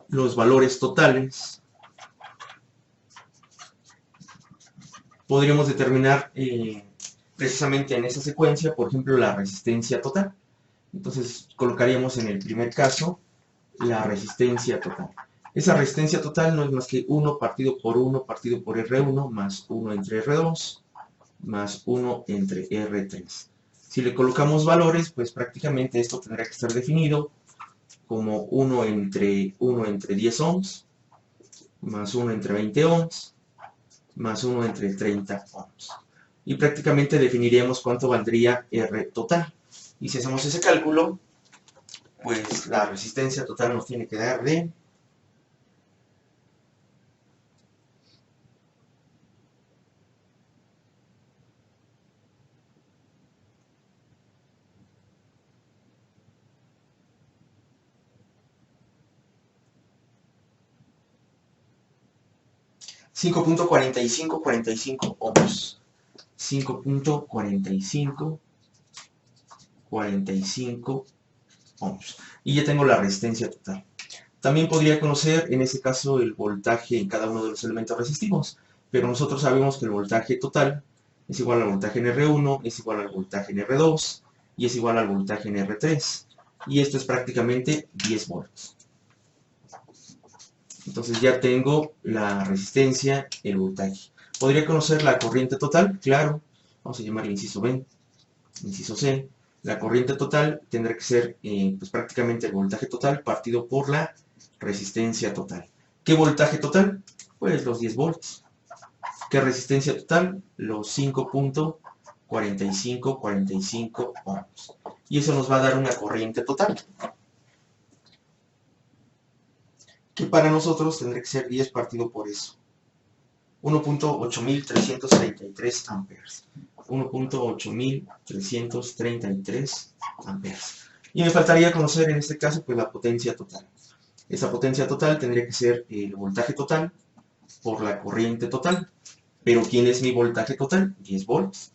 los valores totales, podríamos determinar precisamente en esa secuencia, por ejemplo, la resistencia total. Entonces colocaríamos en el primer caso la resistencia total. Esa resistencia total no es más que 1 partido por 1 partido por R1 más 1 entre R2 más 1 entre R3. Si le colocamos valores, pues prácticamente esto tendrá que estar definido como 1 entre 10 ohms más 1 entre 20 ohms más 1 entre 30 ohms. Y prácticamente definiríamos cuánto valdría R total. Y si hacemos ese cálculo, pues la resistencia total nos tiene que dar de 5.4545 ohms. 5.4545 ohms. Y ya tengo la resistencia total. También podría conocer en ese caso el voltaje en cada uno de los elementos resistivos, pero nosotros sabemos que el voltaje total es igual al voltaje en R1, es igual al voltaje en R2 y es igual al voltaje en R3. Y esto es prácticamente 10 volts. Entonces ya tengo la resistencia, el voltaje. ¿Podría conocer la corriente total? Claro. Vamos a llamar el inciso B, inciso C. La corriente total tendrá que ser pues prácticamente el voltaje total partido por la resistencia total. ¿Qué voltaje total? Pues los 10 volts. ¿Qué resistencia total? Los 5.4545 ohms. Y eso nos va a dar una corriente total, que para nosotros tendría que ser 10 partido por eso. 1.8333 amperes. 1.8333 amperes. Y me faltaría conocer en este caso pues la potencia total. Esa potencia total tendría que ser el voltaje total por la corriente total. Pero ¿quién es mi voltaje total? 10 volts.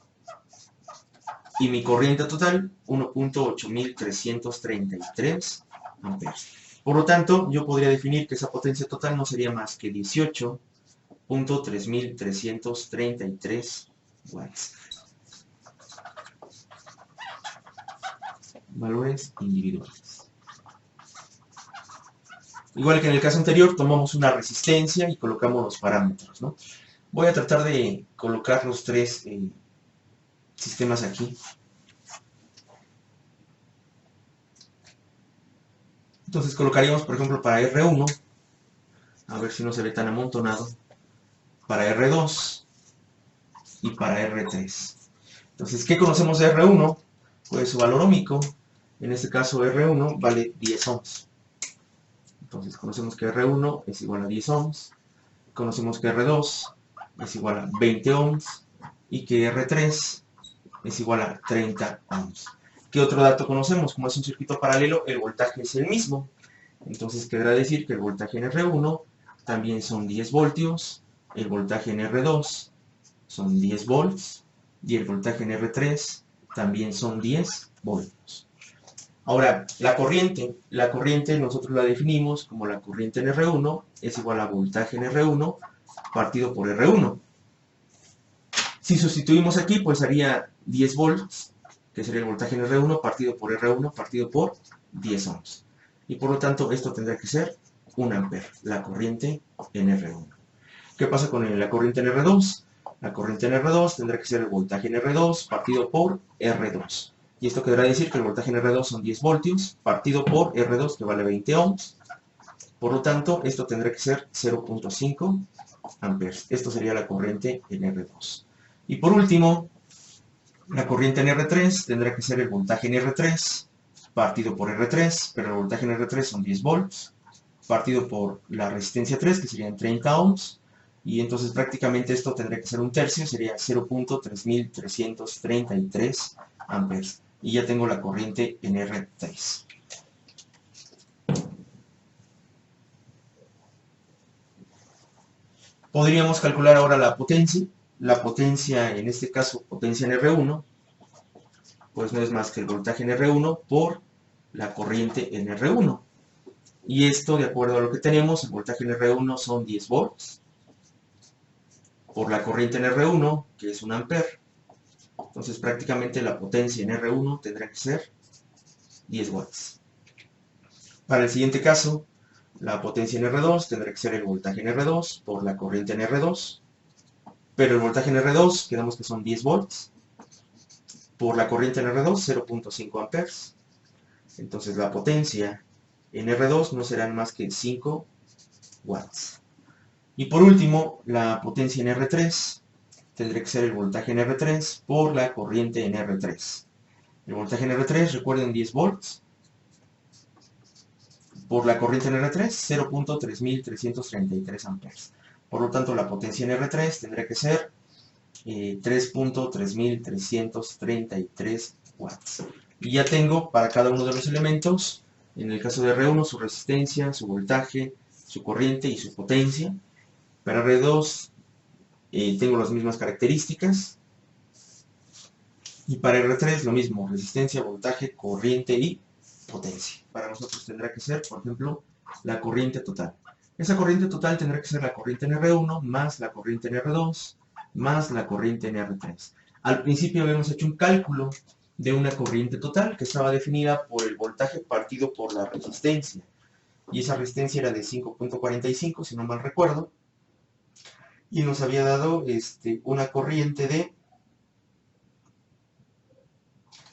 Y mi corriente total, 1.8333 amperes. Por lo tanto, yo podría definir que esa potencia total no sería más que 18.3333 watts. Valores individuales. Igual que en el caso anterior, tomamos una resistencia y colocamos los parámetros, ¿no? Voy a tratar de colocar los tres sistemas aquí. Entonces colocaríamos, por ejemplo, para R1, a ver si no se ve tan amontonado, para R2 y para R3. Entonces, ¿qué conocemos de R1? Pues su valor ohmico, en este caso R1 vale 10 ohms. Entonces conocemos que R1 es igual a 10 ohms, conocemos que R2 es igual a 20 ohms y que R3 es igual a 30 ohms. ¿Qué otro dato conocemos? Como es un circuito paralelo, el voltaje es el mismo. Entonces quedará decir que el voltaje en R1 también son 10 voltios, el voltaje en R2 son 10 volts y el voltaje en R3 también son 10 voltios. Ahora, la corriente nosotros la definimos como la corriente en R1 es igual a voltaje en R1 partido por R1. Si sustituimos aquí, pues haría 10 volts, que sería el voltaje en R1 partido por R1 partido por 10 ohms. Y por lo tanto, esto tendrá que ser 1 ampere, la corriente en R1. ¿Qué pasa con la corriente en R2? La corriente en R2 tendrá que ser el voltaje en R2 partido por R2. Y esto quedará decir que el voltaje en R2 son 10 voltios partido por R2, que vale 20 ohms. Por lo tanto, esto tendrá que ser 0.5 amperes. Esto sería la corriente en R2. Y por último, la corriente en R3 tendrá que ser el voltaje en R3 partido por R3, pero el voltaje en R3 son 10 volts, partido por la resistencia 3, que serían 30 ohms, y entonces prácticamente esto tendría que ser un tercio, sería 0.3333 amperes. Y ya tengo la corriente en R3. Podríamos calcular ahora la potencia. La potencia, en este caso, potencia en R1, pues no es más que el voltaje en R1 por la corriente en R1. Y esto, de acuerdo a lo que tenemos, el voltaje en R1 son 10 volts por la corriente en R1, que es 1 amper. Entonces prácticamente la potencia en R1 tendrá que ser 10 watts. Para el siguiente caso, la potencia en R2 tendrá que ser el voltaje en R2 por la corriente en R2. Pero el voltaje en R2, quedamos que son 10 volts por la corriente en R2, 0.5 amperes. Entonces la potencia en R2 no serán más que 5 watts. Y por último, la potencia en R3 tendrá que ser el voltaje en R3 por la corriente en R3. El voltaje en R3, recuerden, 10 volts por la corriente en R3, 0.3333 amperes. Por lo tanto, la potencia en R3 tendrá que ser 3.3333 watts. Y ya tengo para cada uno de los elementos, en el caso de R1, su resistencia, su voltaje, su corriente y su potencia. Para R2 tengo las mismas características. Y para R3 lo mismo, resistencia, voltaje, corriente y potencia. Para nosotros tendrá que ser, por ejemplo, la corriente total. Esa corriente total tendrá que ser la corriente en R1 más la corriente en R2 más la corriente en R3. Al principio habíamos hecho un cálculo de una corriente total que estaba definida por el voltaje partido por la resistencia. Y esa resistencia era de 5.45, si no mal recuerdo. Y nos había dado una corriente de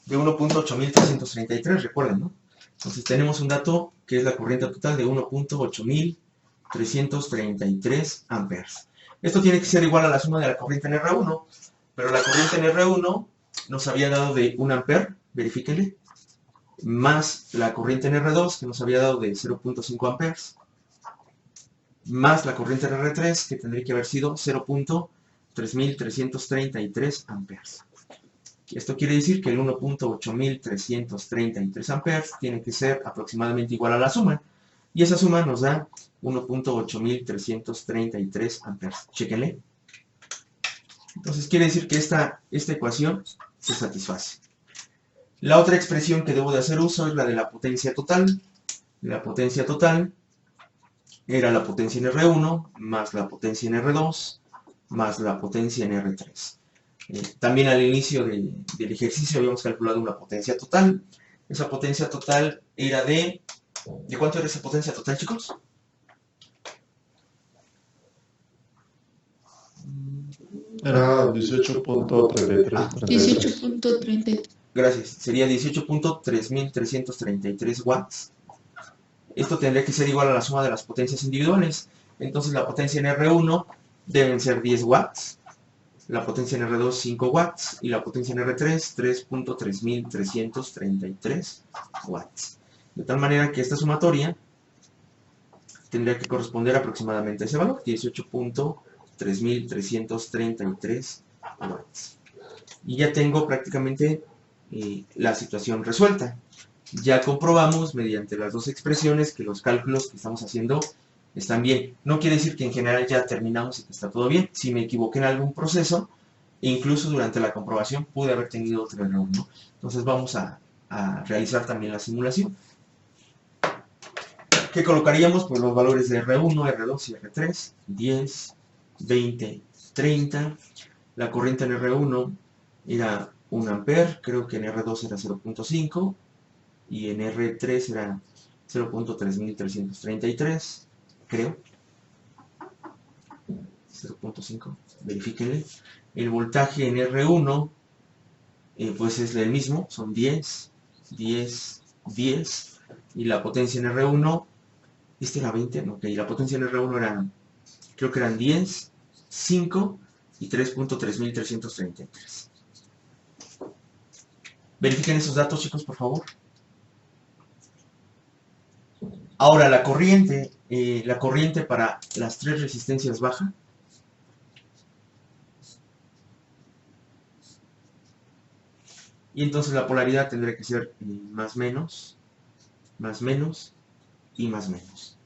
1.8333, recuerden, ¿no? Entonces tenemos un dato que es la corriente total de 1.8333 amperes. Esto tiene que ser igual a la suma de la corriente en R1, pero la corriente en R1 nos había dado de 1 amper, verifíquenle, más la corriente en R2 que nos había dado de 0.5 amperes, más la corriente en R3 que tendría que haber sido 0.3333 amperes. Esto quiere decir que el 1.8333 amperes tiene que ser aproximadamente igual a la suma. Y esa suma nos da 1.8333 amperes. Chéquenle. Entonces quiere decir que esta ecuación se satisface. La otra expresión que debo de hacer uso es la de la potencia total. La potencia total era la potencia en R1 más la potencia en R2 más la potencia en R3. También al inicio del ejercicio habíamos calculado una potencia total. Esa potencia total era de... ¿De cuánto era esa potencia total, chicos? Era 18.33. 18.33. Gracias. Sería 18.3333 watts. Esto tendría que ser igual a la suma de las potencias individuales. Entonces la potencia en R1 deben ser 10 watts. La potencia en R2 5 watts y la potencia en R3 3.3333 watts. De tal manera que esta sumatoria tendría que corresponder aproximadamente a ese valor, 18.3333 watts. Y ya tengo prácticamente la situación resuelta. Ya comprobamos mediante las dos expresiones que los cálculos que estamos haciendo están bien. No quiere decir que en general ya terminamos y que está todo bien. Si me equivoqué en algún proceso, incluso durante la comprobación pude haber tenido otro error, ¿no? Entonces vamos a realizar también la simulación. ¿Qué colocaríamos? Pues los valores de R1, R2 y R3, 10, 20, 30. La corriente en R1 era 1 amper, creo que en R2 era 0.5 y en R3 era 0.3333, creo. 0.5, verifíquenle. El voltaje en R1 pues es el mismo, son 10, 10, 10. Y la potencia en R1, este era 20, ok, la potencia en R1 era, creo que eran 10, 5 y 3.3333. Verifiquen esos datos, chicos, por favor. Ahora, la corriente para las tres resistencias baja. Y entonces la polaridad tendría que ser más menos y más menos.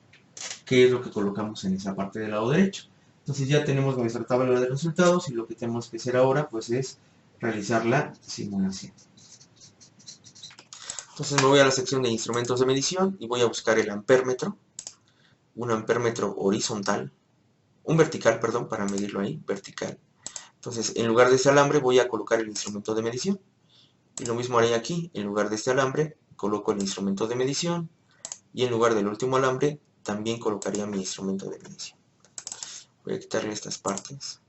¿Qué es lo que colocamos en esa parte del lado derecho? Entonces ya tenemos nuestra tabla de resultados y lo que tenemos que hacer ahora pues es realizar la simulación. Entonces me voy a la sección de instrumentos de medición y voy a buscar el ampérmetro, un ampérmetro horizontal, un vertical, perdón, para medirlo ahí, vertical. Entonces, en lugar de este alambre voy a colocar el instrumento de medición. Y lo mismo haré aquí, en lugar de este alambre, coloco el instrumento de medición. Y en lugar del último alambre, también colocaría mi instrumento de medición. Voy a quitarle estas partes.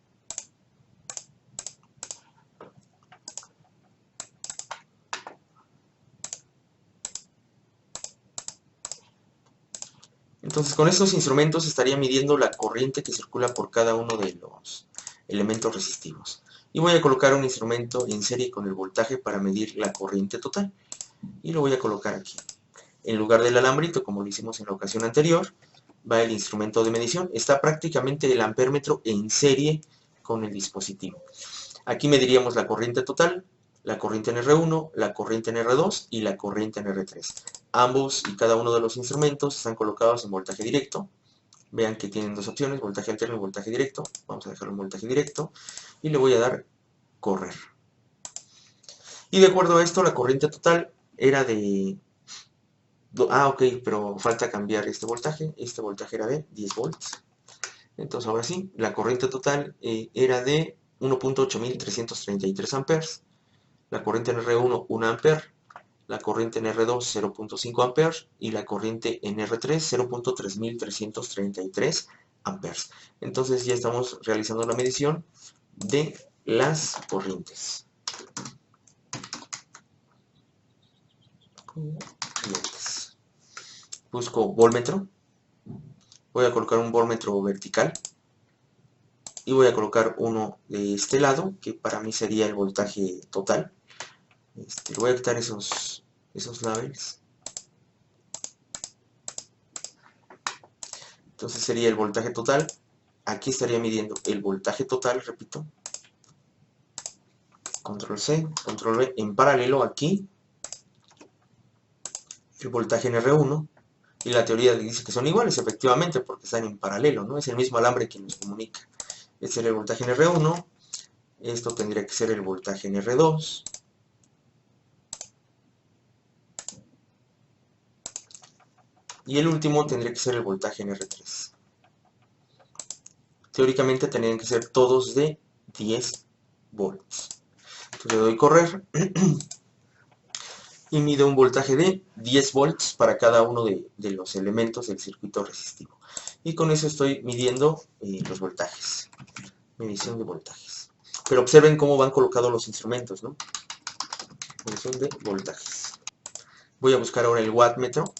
Entonces, con estos instrumentos estaría midiendo la corriente que circula por cada uno de los elementos resistivos. Y voy a colocar un instrumento en serie con el voltaje para medir la corriente total. Y lo voy a colocar aquí. En lugar del alambrito, como lo hicimos en la ocasión anterior, va el instrumento de medición. Está prácticamente el ampérmetro en serie con el dispositivo. Aquí mediríamos la corriente total, la corriente en R1, la corriente en R2 y la corriente en R3. Ambos y cada uno de los instrumentos están colocados en voltaje directo. Vean que tienen dos opciones, voltaje alterno y voltaje directo. Vamos a dejarlo en voltaje directo y le voy a dar correr. Y de acuerdo a esto, la corriente total era de... ok, pero falta cambiar este voltaje. Este voltaje era de 10 volts. Entonces ahora sí, la corriente total era de 1.8333 amperes. La corriente en R1, 1 amper. La corriente en R2, 0.5 amperes. Y la corriente en R3, 0.3333 amperes. Entonces ya estamos realizando la medición de las corrientes. Busco voltmetro. Voy a colocar un voltmetro vertical. Y voy a colocar uno de este lado, que para mí sería el voltaje total. Voy a quitar esos labels. Entonces sería el voltaje total. Aquí estaría midiendo el voltaje total, repito. Control C, Control V. En paralelo aquí, el voltaje en R1. Y la teoría dice que son iguales, efectivamente, porque están en paralelo, ¿no? Es el mismo alambre que nos comunica. Este es el voltaje en R1. Esto tendría que ser el voltaje en R2. Y el último tendría que ser el voltaje en R3. Teóricamente tendrían que ser todos de 10 volts. Entonces le doy correr y mido un voltaje de 10 volts para cada uno de los elementos del circuito resistivo. Y con eso estoy midiendo los voltajes. Medición de voltajes. Pero observen cómo van colocados los instrumentos, ¿no? Medición de voltajes. Voy a buscar ahora el wattmetro,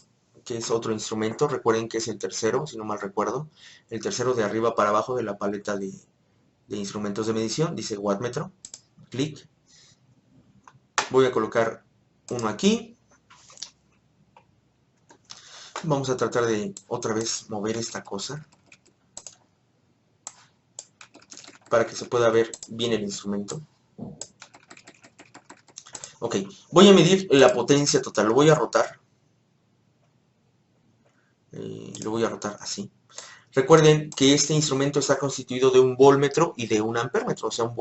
que es otro instrumento. Recuerden que es el tercero, si no mal recuerdo. El tercero de arriba para abajo de la paleta de instrumentos de medición. Dice wattmetro. Clic. Voy a colocar uno aquí. Vamos a tratar de otra vez mover esta cosa para que se pueda ver bien el instrumento. Ok, voy a medir la potencia total. Lo voy a rotar. Lo voy a rotar así. Recuerden que este instrumento está constituido de un voltmetro y de un ampérmetro, o sea,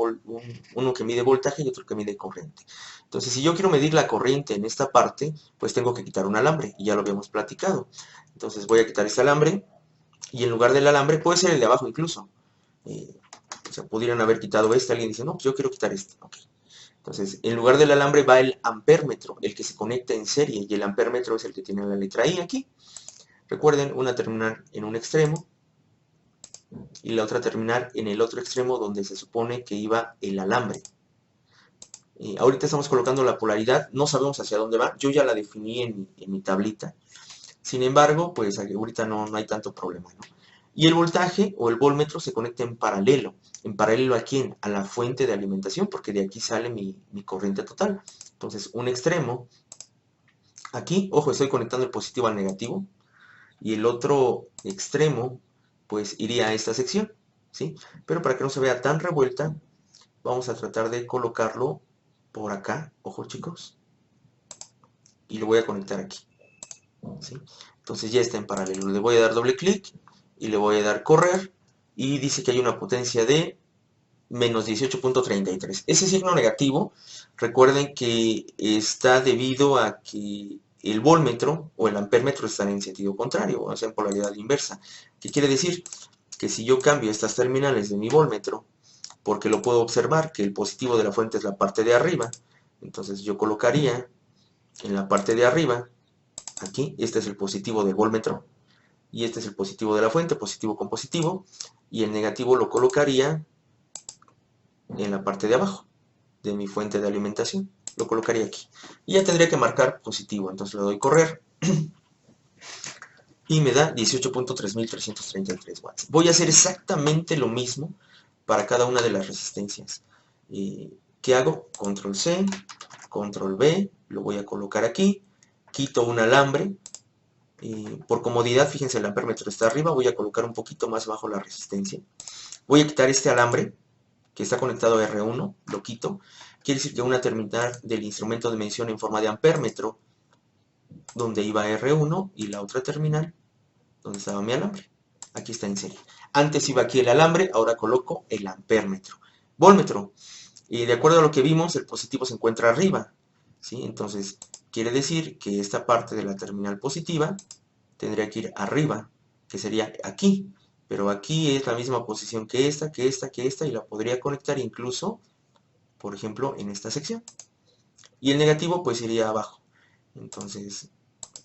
uno que mide voltaje y otro que mide corriente. Entonces, si yo quiero medir la corriente en esta parte, pues tengo que quitar un alambre, y ya lo habíamos platicado. Entonces voy a quitar este alambre, y en lugar del alambre, puede ser el de abajo incluso. O sea, pudieran haber quitado este, alguien dice, no, pues yo quiero quitar este. Okay. Entonces, en lugar del alambre va el ampérmetro, el que se conecta en serie, y el ampérmetro es el que tiene la letra I aquí. Recuerden, una terminal en un extremo, y la otra terminar en el otro extremo donde se supone que iba el alambre. Ahorita estamos colocando la polaridad, no sabemos hacia dónde va, yo ya la definí en mi tablita. Sin embargo, pues ahorita no hay tanto problema, ¿no? Y el voltaje o el voltmetro se conecta en paralelo. ¿En paralelo a quién? A la fuente de alimentación, porque de aquí sale mi corriente total. Entonces, un extremo, aquí, ojo, estoy conectando el positivo al negativo, y el otro extremo pues iría a esta sección, ¿sí? Pero para que no se vea tan revuelta, vamos a tratar de colocarlo por acá, ojo chicos, y lo voy a conectar aquí, ¿sí? Entonces ya está en paralelo. Le voy a dar doble clic y le voy a dar correr, y dice que hay una potencia de menos 18.33. Ese signo negativo, recuerden que está debido a que el voltmetro o el ampérmetro están en sentido contrario, o sea, en polaridad inversa. ¿Qué quiere decir? Que si yo cambio estas terminales de mi voltmetro, porque lo puedo observar que el positivo de la fuente es la parte de arriba, entonces yo colocaría en la parte de arriba, aquí, este es el positivo del voltmetro, y este es el positivo de la fuente, positivo con positivo, y el negativo lo colocaría en la parte de abajo de mi fuente de alimentación, lo colocaría aquí, y ya tendría que marcar positivo, entonces le doy correr, y me da 18.3333 watts. Voy a hacer exactamente lo mismo para cada una de las resistencias. ¿Qué hago? Control C, Control V, lo voy a colocar aquí, quito un alambre, por comodidad, fíjense, el ampérmetro está arriba, voy a colocar un poquito más bajo la resistencia. Voy a quitar este alambre, que está conectado a R1, lo quito. Quiere decir que una terminal del instrumento de medición en forma de ampérmetro, donde iba R1, y la otra terminal, donde estaba mi alambre. Aquí está en serie. Antes iba aquí el alambre, ahora coloco el ampérmetro. Voltmetro. Y de acuerdo a lo que vimos, el positivo se encuentra arriba, ¿sí? Entonces, quiere decir que esta parte de la terminal positiva tendría que ir arriba, que sería aquí. Pero aquí es la misma posición que esta, y la podría conectar incluso, por ejemplo, en esta sección. Y el negativo pues iría abajo. Entonces,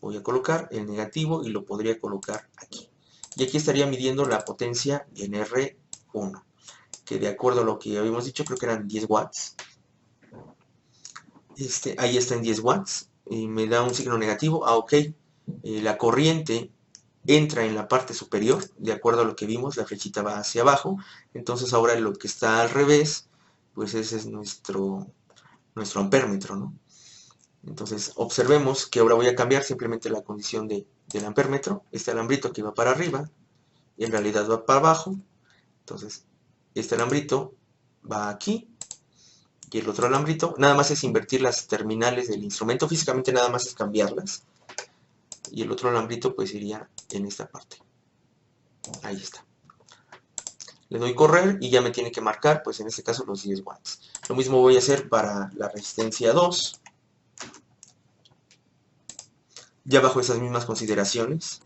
voy a colocar el negativo y lo podría colocar aquí. Y aquí estaría midiendo la potencia en R1, que de acuerdo a lo que habíamos dicho, creo que eran 10 watts. Ahí está en 10 watts. Y me da un signo negativo. Ok. La corriente entra en la parte superior, de acuerdo a lo que vimos, la flechita va hacia abajo. Entonces ahora lo que está al revés, pues ese es nuestro ampérmetro, ¿no? Entonces observemos que ahora voy a cambiar simplemente la condición del ampérmetro. Este alambrito que va para arriba, en realidad va para abajo. Entonces este alambrito va aquí, y el otro alambrito, nada más es invertir las terminales del instrumento, físicamente nada más es cambiarlas. Y el otro alambrito pues iría en esta parte. Ahí está. Le doy correr y ya me tiene que marcar, pues en este caso, los 10 watts. Lo mismo voy a hacer para la resistencia 2. Ya bajo esas mismas consideraciones.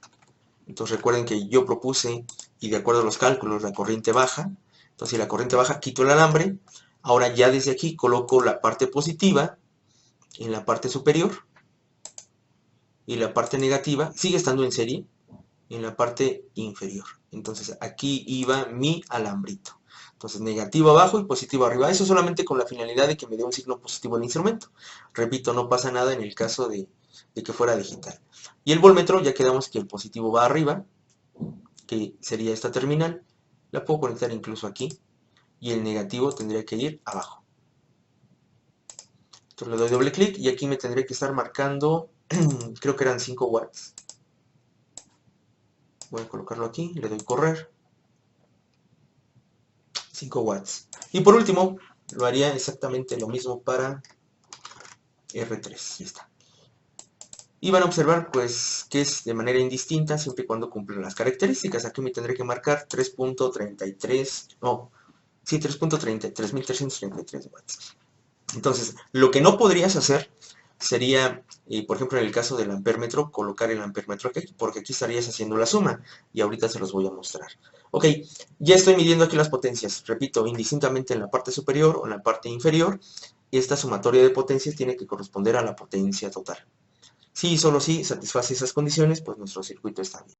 Entonces recuerden que yo propuse, y de acuerdo a los cálculos, la corriente baja. Entonces si la corriente baja, quito el alambre. Ahora ya desde aquí coloco la parte positiva en la parte superior. Y la parte negativa sigue estando en serie en la parte inferior. Entonces aquí iba mi alambrito. Entonces negativo abajo y positivo arriba. Eso solamente con la finalidad de que me dé un signo positivo el instrumento. Repito, no pasa nada en el caso de que fuera digital. Y el voltmetro, ya quedamos que el positivo va arriba, que sería esta terminal. La puedo conectar incluso aquí. Y el negativo tendría que ir abajo. Entonces le doy doble clic y aquí me tendría que estar marcando, creo que eran 5 watts. Voy a colocarlo aquí, le doy correr. 5 watts. Y por último, lo haría exactamente lo mismo para R3. Ya está. Y van a observar pues que es de manera indistinta siempre y cuando cumplen las características. Aquí me tendré que marcar 3.33, no, sí, 3.3333 watts. Entonces, lo que no podrías hacer sería, por ejemplo, en el caso del ampérmetro, colocar el ampérmetro aquí, porque aquí estarías haciendo la suma, y ahorita se los voy a mostrar. Ok, ya estoy midiendo aquí las potencias, repito, indistintamente en la parte superior o en la parte inferior, esta sumatoria de potencias tiene que corresponder a la potencia total. Si solo si satisface esas condiciones, pues nuestro circuito está bien.